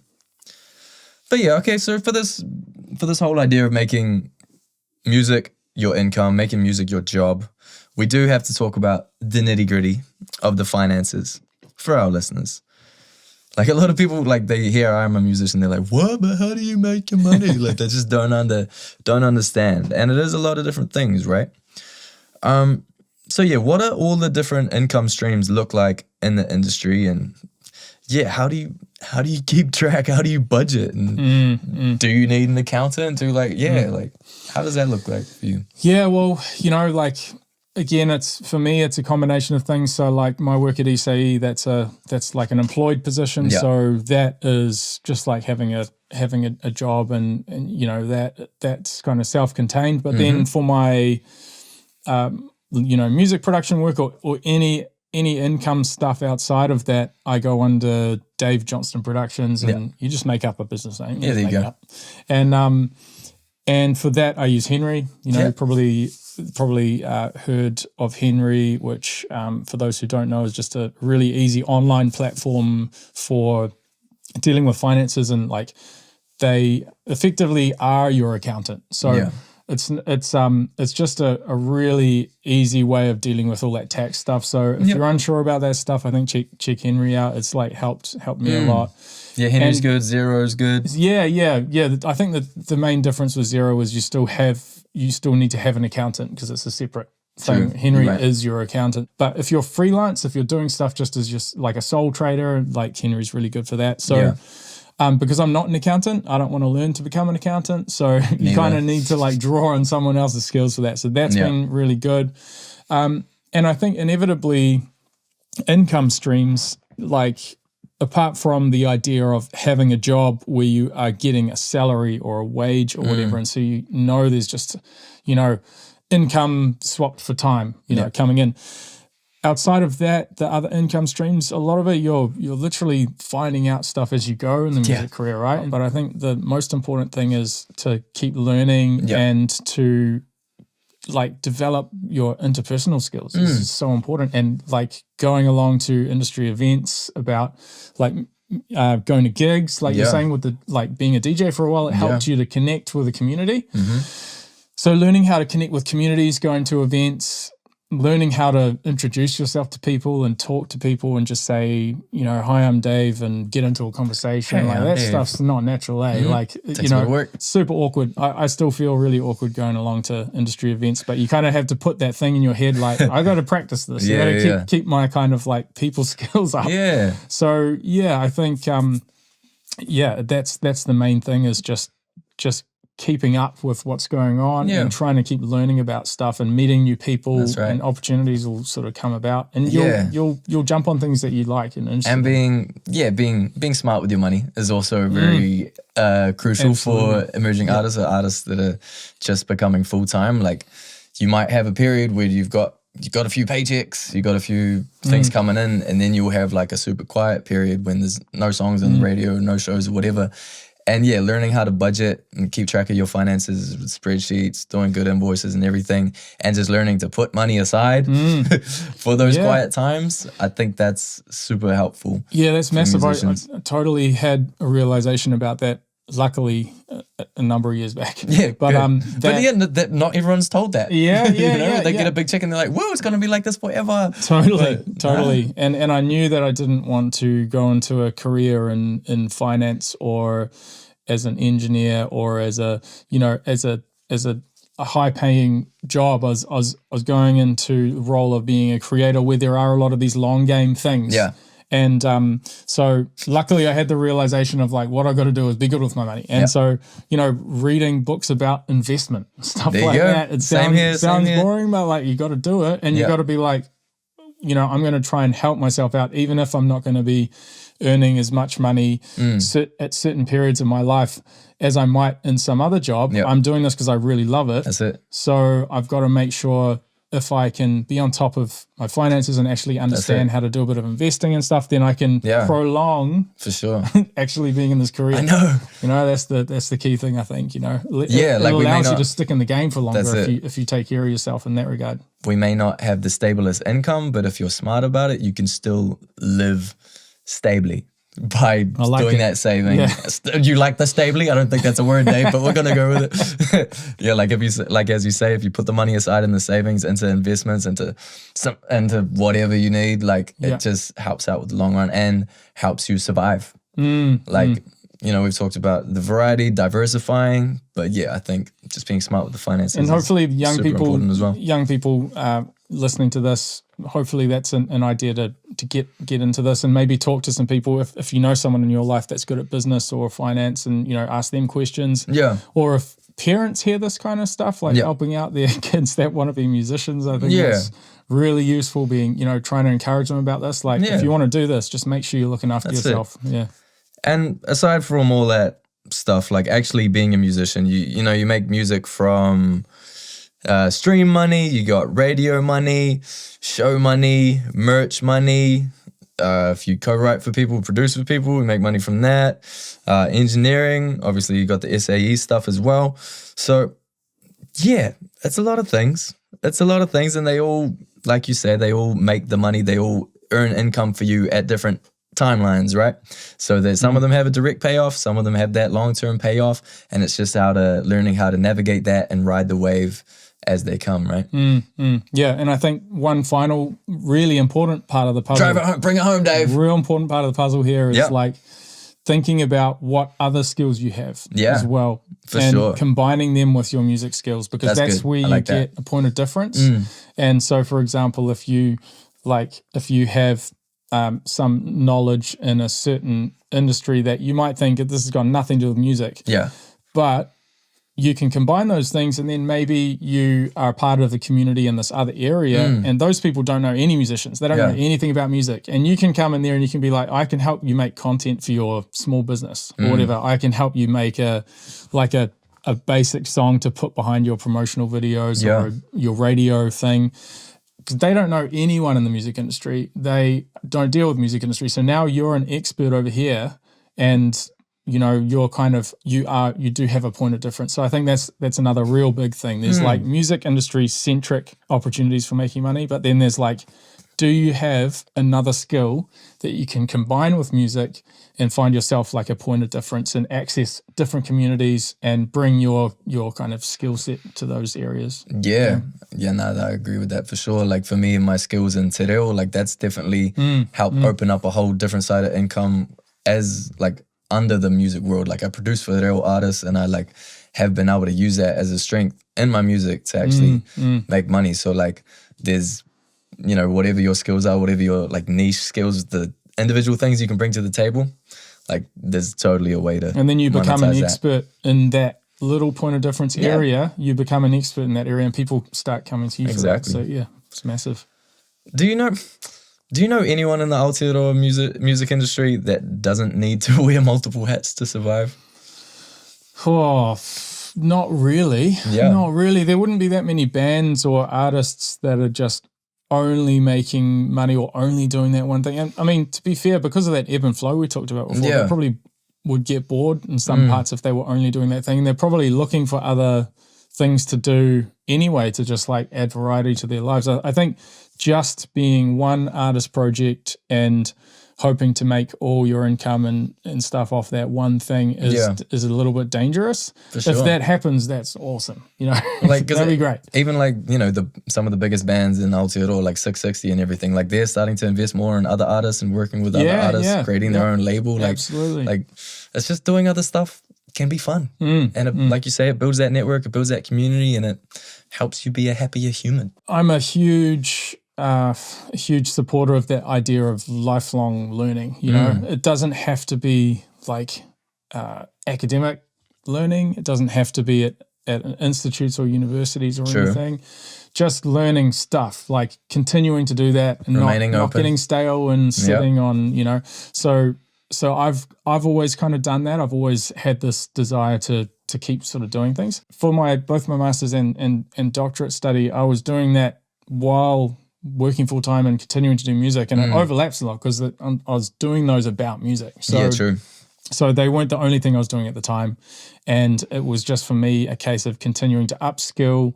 Speaker 1: But yeah, okay, so for this whole idea of making music your income, making music your job, we do have to talk about the nitty-gritty of the finances for our listeners. Like, a lot of people, like, they hear I'm a musician, they're like, what? But how do you make your money? Like, they just don't understand. And it is a lot of different things, right? So yeah, what are all the different income streams look like in the industry? And yeah, how do you keep track? How do you budget? And do you need an accountant to like how does that look like for you?
Speaker 2: Yeah, well, like, again, for me, it's a combination of things. So like my work at ECE, that's like an employed position.
Speaker 1: Yeah.
Speaker 2: So that is just like having a job, and that's kind of self-contained. But then for my music production work or any income stuff outside of that, I go under Dave Johnston Productions, and you just make up a business name.
Speaker 1: Yeah, there you go.
Speaker 2: And for that, I use Henry. Probably heard of Henry, which for those who don't know is just a really easy online platform for dealing with finances, and like they effectively are your accountant. So it's just a really easy way of dealing with all that tax stuff. So if you're unsure about that stuff, I think check Henry out. It's like helped me a lot.
Speaker 1: Yeah, Henry's good. Xero's good.
Speaker 2: Yeah. I think that the main difference with Xero was you still need to have an accountant because it's a separate thing. Henry is your accountant. But if you're freelance, if you're doing stuff just as just like a sole trader, like Henry's really good for that. So because I'm not an accountant, I don't want to learn to become an accountant. So you kind of need to like draw on someone else's skills for that. So that's been really good. And I think inevitably income streams, like apart from the idea of having a job where you are getting a salary or a wage or whatever, and so there's just, income swapped for time, coming in. Outside of that, the other income streams, a lot of it you're literally finding out stuff as you go in the music career, right? But I think the most important thing is to keep learning and to like develop your interpersonal skills. This is so important. And like going along to industry events, about like going to gigs, like you're saying with the like being a DJ for a while, it helped you to connect with the community. So learning how to connect with communities, going to events, learning how to introduce yourself to people and talk to people and just say, hi, I'm Dave, and get into a conversation. Hey, like that stuff's not natural, eh? Like, super awkward. I still feel really awkward going along to industry events, but you kind of have to put that thing in your head, like, I got to practice this. I got to keep my kind of like people skills up. Yeah. So I think, that's the main thing, is just keeping up with what's going on and trying to keep learning about stuff and meeting new people, and opportunities will sort of come about, and you'll jump on things that you like and
Speaker 1: being smart with your money is also very crucial for emerging artists or artists that are just becoming full-time. Like, you might have a period where you've got a few paychecks, you got a few things coming in, and then you'll have like a super quiet period when there's no songs on the radio, no shows or whatever. And learning how to budget and keep track of your finances with spreadsheets, doing good invoices and everything, and just learning to put money aside for those quiet times, I think that's super helpful. Yeah, that's massive. I
Speaker 2: totally had a realization about that, luckily, a number of years back.
Speaker 1: Yeah, but not everyone's told that. They get a big check and they're like, whoa, it's going to be like this forever.
Speaker 2: Totally. And I knew that I didn't want to go into a career in finance or as an engineer or as a high paying job. I was going into the role of being a creator where there are a lot of these long game things. Yeah. And so luckily I had the realization of like, what I got to do is be good with my money. And so, reading books about investment, stuff there like that. It sounds boring, but like you got to do it, and you got to be like, I'm going to try and help myself out, even if I'm not going to be earning as much money at certain periods of my life as I might in some other job. I'm doing this because I really love it. That's it. So I've got to make sure, if I can be on top of my finances and actually understand how to do a bit of investing and stuff, then I can prolong for sure actually being in this career. I know. That's the key thing, I think. It allows you to stick in the game for longer if you take care of yourself in that regard.
Speaker 1: We may not have the stablest income, but if you're smart about it, you can still live stably. by
Speaker 2: like
Speaker 1: doing
Speaker 2: it.
Speaker 1: that saving.
Speaker 2: Yeah.
Speaker 1: You like the stably? I don't think that's a word, Dave, but we're gonna go with it. Yeah, like if you like as you say, if you put the money aside in the savings into investments, into whatever you need, like it just helps out with the long run and helps you survive. Like you know, we've talked about the variety, diversifying, but yeah, I think just being smart with the finances
Speaker 2: and hopefully
Speaker 1: is super important as well.
Speaker 2: young people listening to this, hopefully that's an idea to get into this, and maybe talk to some people if you know someone in your life that's good at business or finance, and you know, ask them questions.
Speaker 1: Yeah.
Speaker 2: Or if parents hear this kind of stuff, like helping out their kids that want to be musicians, I think that's really useful, being, you know, trying to encourage them about this. Like if you want to do this, just make sure you're looking after yourself. Yeah.
Speaker 1: And aside from all that stuff, like actually being a musician, you know, you make music from stream money, you got radio money, show money, merch money. If you co-write for people, produce for people, you make money from that. Engineering, obviously you got the SAE stuff as well. So yeah, it's a lot of things. It's a lot of things, and they all, like you said, they all make the money, they all earn income for you at different timelines, right? So that some of them have a direct payoff, some of them have that long-term payoff, and it's just learning how to navigate that and ride the wave as they come, right?
Speaker 2: Yeah, and I think one final really important part of the puzzle.
Speaker 1: Drive it home, bring it home, Dave.
Speaker 2: Real important part of the puzzle here is like thinking about what other skills you have as well.
Speaker 1: For
Speaker 2: and
Speaker 1: sure.
Speaker 2: combining them with your music skills, because that's where you get a point of difference. And so, for example, if you have some knowledge in a certain industry that you might think this has got nothing to do with music.
Speaker 1: Yeah.
Speaker 2: But you can combine those things, and then maybe you are part of a community in this other area, and those people don't know any musicians. They don't know anything about music. And you can come in there and you can be like, I can help you make content for your small business or whatever. I can help you make a basic song to put behind your promotional videos or your radio thing. Because they don't know anyone in the music industry. They don't deal with music industry. So now you're an expert over here, and you know, you're kind of, you do have a point of difference. So I think that's another real big thing. There's like music industry centric opportunities for making money, but then there's like, do you have another skill that you can combine with music and find yourself like a point of difference and access different communities and bring your kind of skill set to those areas?
Speaker 1: Yeah, no, I agree with that for sure. Like for me and my skills in te reo, like that's definitely helped open up a whole different side of income as like under the music world. Like I produce for real artists, and I like have been able to use that as a strength in my music to actually make money. So like there's, you know, whatever your skills are, whatever your like niche skills, the individual things you can bring to the table, like there's totally a way to. And then you become an
Speaker 2: expert in that little point of difference area. You become an expert in that area, and people start coming to you for that. So yeah, it's massive.
Speaker 1: Do you know anyone in the Aotearoa music industry that doesn't need to wear multiple hats to survive?
Speaker 2: Oh, not really.
Speaker 1: Yeah.
Speaker 2: Not really. There wouldn't be that many bands or artists that are just only making money or only doing that one thing. And I mean, to be fair, because of that ebb and flow we talked about before, they probably would get bored in some parts if they were only doing that thing. They're probably looking for other things to do anyway to just like add variety to their lives. I think just being one artist project and hoping to make all your income and stuff off that one thing is a little bit dangerous. For sure. If that happens, that's awesome. You know, like that'd be great.
Speaker 1: Even like, you know, some of the biggest bands in Aotearoa, like 660 and everything, like they're starting to invest more in other artists and working with other artists, creating their own label. Like, absolutely. Like it's just doing other stuff can be fun. And it, like you say, it builds that network, it builds that community, and it helps you be a happier human.
Speaker 2: I'm a huge supporter of that idea of lifelong learning. You know, it doesn't have to be like academic learning. It doesn't have to be at institutes or universities or anything. Just learning stuff, like continuing to do that and not getting stale and sitting on, you know. So I've always kind of done that. I've always had this desire to keep sort of doing things. For both my master's and doctorate study, I was doing that while working full time and continuing to do music, and it overlaps a lot because I was doing those about music. So, true. So they weren't the only thing I was doing at the time, and it was just for me a case of continuing to upskill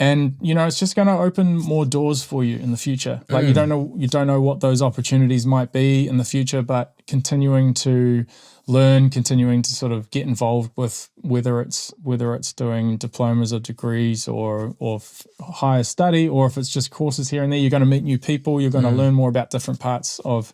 Speaker 2: And it's just going to open more doors for you in the future. Like you don't know what those opportunities might be in the future, but continuing to learn, continuing to sort of get involved with whether it's doing diplomas or degrees or higher study, or if it's just courses here and there, you're going to meet new people. You're going to learn more about different parts of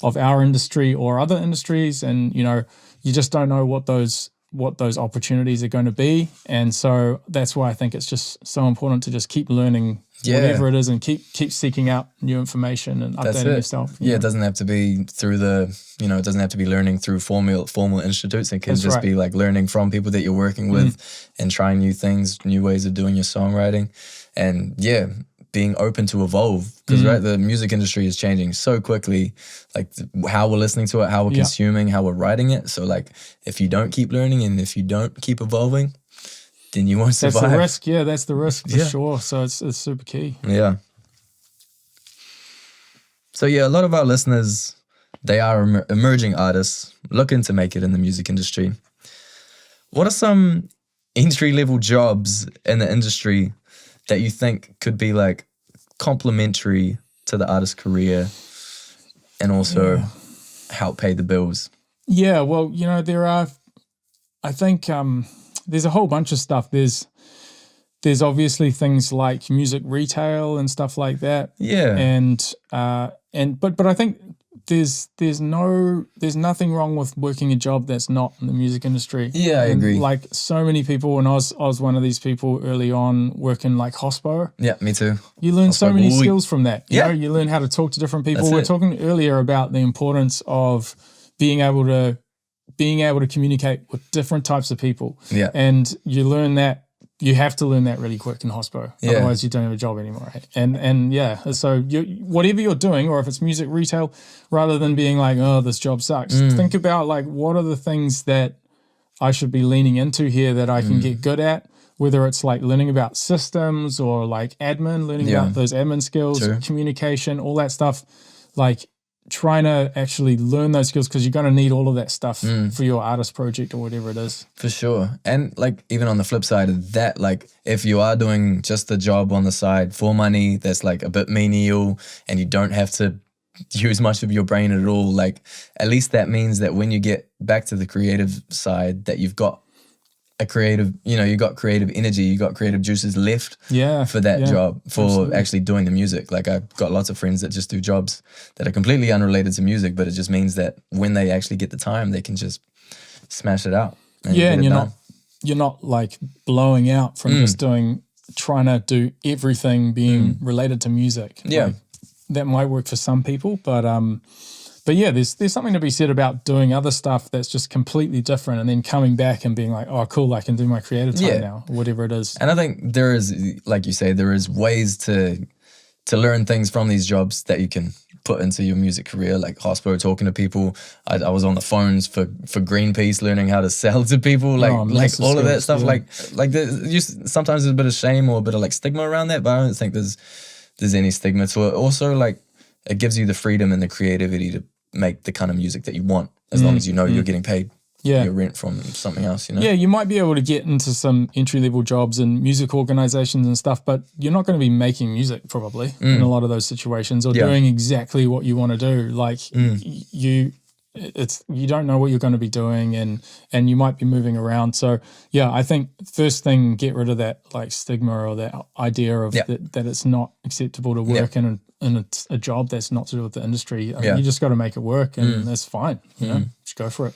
Speaker 2: our industry or other industries, and you just don't know what those opportunities are going to be. And so that's why I think it's just so important to just keep learning whatever it is, and keep seeking out new information and updating yourself.
Speaker 1: It doesn't have to be through it doesn't have to be learning through formal institutes. It can be like learning from people that you're working with and trying new things, new ways of doing your songwriting, and being open to evolve, because the music industry is changing so quickly, like how we're listening to it, how we're consuming, how we're writing it. So like if you don't keep learning and if you don't keep evolving, then you won't survive.
Speaker 2: That's the risk. Yeah, that's the risk for sure. So it's super key.
Speaker 1: Yeah. So a lot of our listeners, they are emerging artists looking to make it in the music industry. What are some entry-level jobs in the industry that you think could be like complementary to the artist's career and also help pay the bills?
Speaker 2: Yeah, well, there are, I think there's a whole bunch of stuff. There's obviously things like music retail and stuff like that.
Speaker 1: Yeah.
Speaker 2: But I think there's nothing wrong with working a job that's not in the music industry.
Speaker 1: Yeah, I agree.
Speaker 2: Like so many people, and I was one of these people early on working like hospo.
Speaker 1: Yeah, me too.
Speaker 2: You learn so many skills from that. You learn how to talk to different people. We're talking earlier about the importance of being able to communicate with different types of people.
Speaker 1: Yeah.
Speaker 2: And you learn that. You have to learn that really quick in hospo. Otherwise you don't have a job anymore. Right? And so whatever you're doing, or if it's music retail, rather than being like, oh, this job sucks, think about like, what are the things that I should be leaning into here that I can get good at, whether it's like learning about systems or like admin, learning about those admin skills, communication, all that stuff, like trying to actually learn those skills, because you're going to need all of that stuff for your artist project or whatever it is.
Speaker 1: For sure. And like even on the flip side of that, like if you are doing just a job on the side for money that's like a bit menial and you don't have to use much of your brain at all, like at least that means that when you get back to the creative side, that you've got a creative, you got creative energy, you got creative juices left for that job, for actually doing the music. Like I've got lots of friends that just do jobs that are completely unrelated to music, but it just means that when they actually get the time, they can just smash it out.
Speaker 2: And you're not like blowing out from just trying to do everything being related to music.
Speaker 1: Yeah.
Speaker 2: Like, that might work for some people, but yeah, there's something to be said about doing other stuff that's just completely different, and then coming back and being like, oh, cool, I can do my creative time now, whatever it is.
Speaker 1: And I think there is, like you say, there is ways to learn things from these jobs that you can put into your music career, like hospo, talking to people. I was on the phones for Greenpeace, learning how to sell to people, like all of that stuff. Yeah. Like sometimes there's a bit of shame or a bit of like stigma around that, but I don't think there's any stigma to it. Also, like it gives you the freedom and the creativity to make the kind of music that you want, as long as you're getting paid your rent from something else,
Speaker 2: Yeah, you might be able to get into some entry-level jobs in music organizations and stuff, but you're not going to be making music probably in a lot of those situations, or doing exactly what you want to do. Like you don't know what you're going to be doing, and you might be moving around. So yeah, I think first thing, get rid of that like stigma or that idea of that it's not acceptable to work in a job that's not to do with the industry. I mean, you just got to make it work, and that's fine. Just go for it.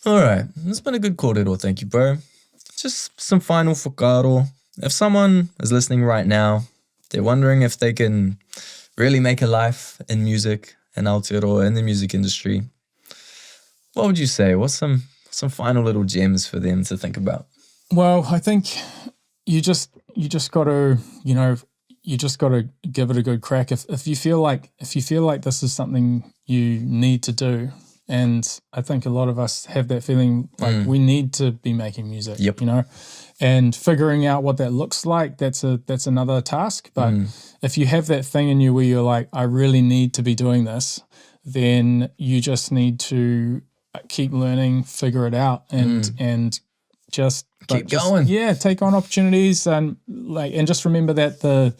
Speaker 1: All right, it's been a good kōrero. Thank you, bro. Just some final whakaaro. If someone is listening right now, they're wondering if they can really make a life in music and Aotearoa in the music industry, what would you say? What's some final little gems for them to think about?
Speaker 2: Well, I think you just got to give it a good crack. If you feel like this is something you need to do, and I think a lot of us have that feeling like we need to be making music.
Speaker 1: Yep.
Speaker 2: And figuring out what that looks like, that's another task. But if you have that thing in you where you're like, I really need to be doing this, then you just need to keep learning, figure it out, and
Speaker 1: Keep going.
Speaker 2: Yeah, take on opportunities and just remember that the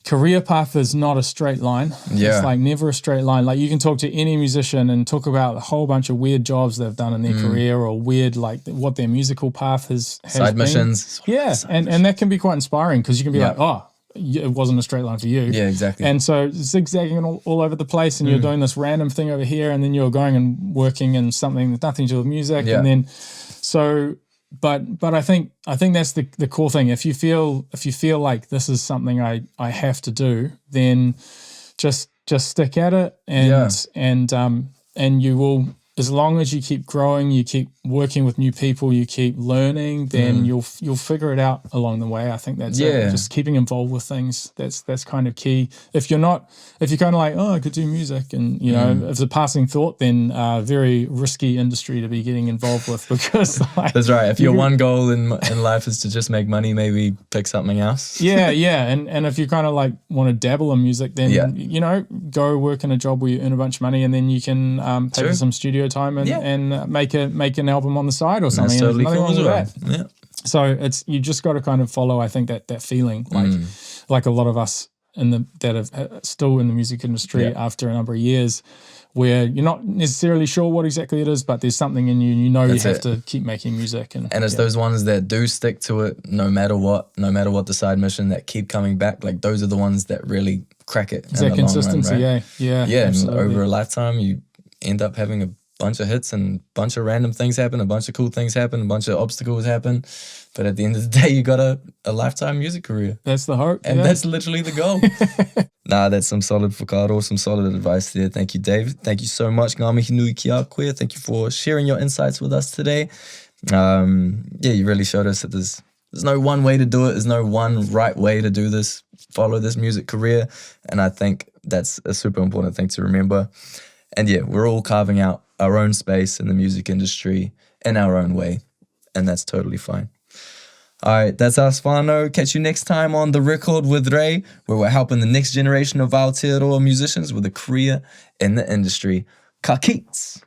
Speaker 2: career path is not a straight line.
Speaker 1: Yeah.
Speaker 2: It's like never a straight line. Like you can talk to any musician and talk about a whole bunch of weird jobs they've done in their career or weird, like what their musical path has
Speaker 1: Side
Speaker 2: been.
Speaker 1: missions.
Speaker 2: Yeah. And that can be quite inspiring because you can be like, oh, it wasn't a straight line for you.
Speaker 1: Yeah, exactly.
Speaker 2: And so zigzagging all over the place and you're doing this random thing over here and then you're going and working in something that's nothing to do with music.
Speaker 1: Yeah.
Speaker 2: And then, so, but I think that's the core thing. If you feel like this is something I have to do, then just stick at it and you will, as long as you keep growing, you keep working with new people, you keep learning, then you'll figure it out along the way. I think that's it. Just keeping involved with things. That's kind of key. If you're kind of like, oh, I could do music, and you know, if it's a passing thought, then very risky industry to be getting involved with because like,
Speaker 1: that's right. If your one goal in life is to just make money, maybe pick something else.
Speaker 2: yeah. And if you kind of like want to dabble in music, then you know, go work in a job where you earn a bunch of money, and then you can pay for some studio time and make an album on the side or something.
Speaker 1: That's totally
Speaker 2: and
Speaker 1: cool as well. Yeah.
Speaker 2: So you just got to kind of follow, I think, that feeling like a lot of us that are still in the music industry after a number of years where you're not necessarily sure what exactly it is, but there's something in you and you know you have to keep making music. And
Speaker 1: it's those ones that do stick to it no matter what the side mission, that keep coming back. Like those are the ones that really crack it.
Speaker 2: It's that consistency,
Speaker 1: long run, right?
Speaker 2: Yeah.
Speaker 1: And over a lifetime, you end up having a bunch of hits and a bunch of random things happen, a bunch of cool things happen, a bunch of obstacles happen. But at the end of the day, you got a lifetime music career.
Speaker 2: That's the hope.
Speaker 1: And that's literally the goal. Nah, that's some solid whakaaro, some solid advice there. Thank you, Dave. Thank you so much. Ngā mihi nui ki a koe. Thank you for sharing your insights with us today. You really showed us that there's no one way to do it. There's no one right way to do this, follow this music career. And I think that's a super important thing to remember. And we're all carving out our own space in the music industry in our own way. And that's totally fine. All right, that's us, whānau. Catch you next time on The Record with Ray, where we're helping the next generation of Aotearoa musicians with a career in the industry. Ka kits!